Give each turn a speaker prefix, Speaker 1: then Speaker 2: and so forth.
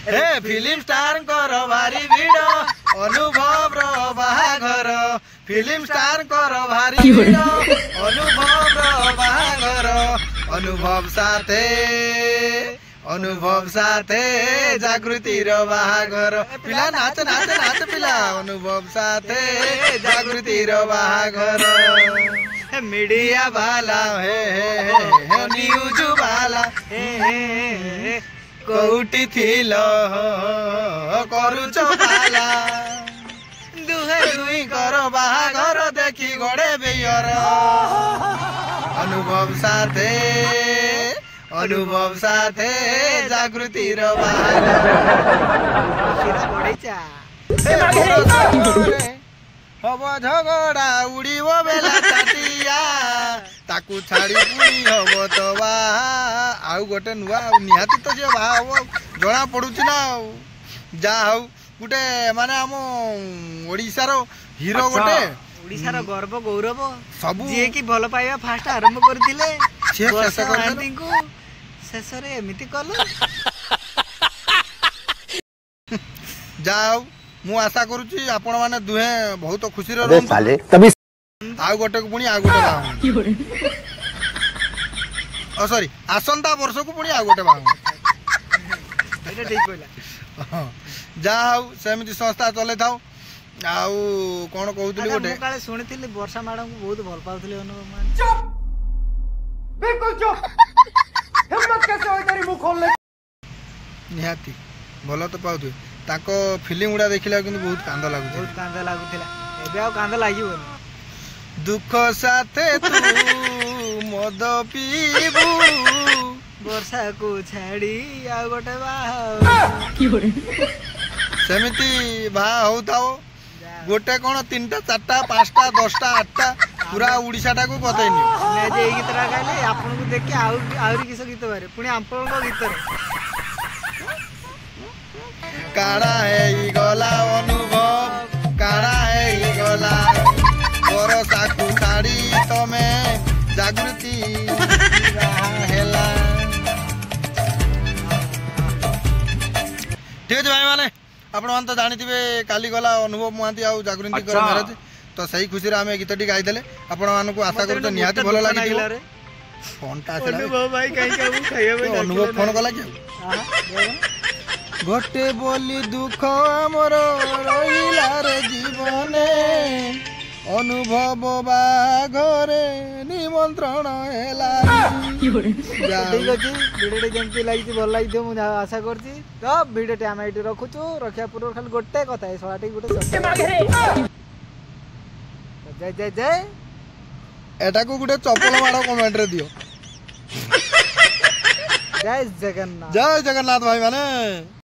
Speaker 1: हे film star कर भारी भिड़ अनुभव रो बाहाघर फिल्म स्टार कर भारी भिड़ अनुभव रो बाहाघर अनुभव साथे जागृति रो बाहाघर पिला नाच नाच नाच पिला अनुभव साथे जागृति रो बाहाघर मीडिया वाला हे न्यूज वाला हे कोउटी थिल करूच पाला दुहे दुई कर बाहाघर देखी गोड़े बेयर अनुभव साथे जागृति रो हब झगड़ा उड़ीब बेला चाटिया ताकू छाड़ी पुणी हब तो आउ गोटे नुआ निहाती तो जे बा हब जना पड़ुची ना जा हौ गोटे माने हम ओडिसा रो हीरो गोटे
Speaker 2: ओडिसा रो गर्व गौरव
Speaker 1: सब
Speaker 2: जे की भल पाइबा फास्ट आरंभ करथिले शेष रे एमिति कल
Speaker 1: जाओ मु आशा करूची आपण माने दुहे बहुत खुशी रे आउ गोटे को पुणी आउ गोटे ओ सॉरी आसंता वर्ष को पुणी आउ गोटे
Speaker 2: एटा ठीक कहला
Speaker 1: जाओ सेमिति संस्था चले थाओ आउ कोन कहउतली गोटे
Speaker 2: मु काले सुनिथिली वर्षा मैडम को बहुत भल पाउथली अनुभव मान
Speaker 3: चुप बिल्कुल चुप हिम्मत कैसे होई तेरी मुंह खोल ले
Speaker 1: निहाती भलो तो पाउथु ताको फिल्म गुडा देखिला किंतु बहुत कांद
Speaker 2: लागुथिला एबे आ कांद लागिबो
Speaker 1: दुख साथे तू मद पीबू
Speaker 2: वर्षा को छाड़ी आ गोटे बा
Speaker 1: सेमिति बा होताओ गोटे कोन 3टा 4टा 5टा 10टा 8टा पूरा ओडिसा टा को बतैनी
Speaker 2: ने जे गीत रा गाले आपन को देख के आउरी किस गीत बारे पुनी आपन को गीत रे
Speaker 1: काड़ा है ई गला अनुभव काड़ा है ई गला वर्षा को छाड़ी तमे जागृति हेला ठीक है भाई माने आपण मान तो जानी थिबे काली गला अनुभव मुहांती आ जागृति कर मैरिज तो सही खुशी रे हमें गीतटी गाइदेले आपण मान को आशा करू तो निहाती भलो लागी फोन टा
Speaker 2: अनुभव भाई कहीं का खाइबे
Speaker 1: अनुभव फोन कला के गोटे बोली दुख हमर रहिला रे जीवने अनुभव बाघरे निमंत्रण हेला
Speaker 2: ठीक अछि वीडियो जेमती लागि भल लागि मु आशा करछि तो वीडियो टे हम एटी रखुछु रखिया पूर्व खाली गोटे कथा है सोलाटी गोटे जय जय जय
Speaker 1: एटा को गोटे चप्पल मारो कमेंट रे दियो
Speaker 2: जय जगन्नाथ
Speaker 1: भाई माने।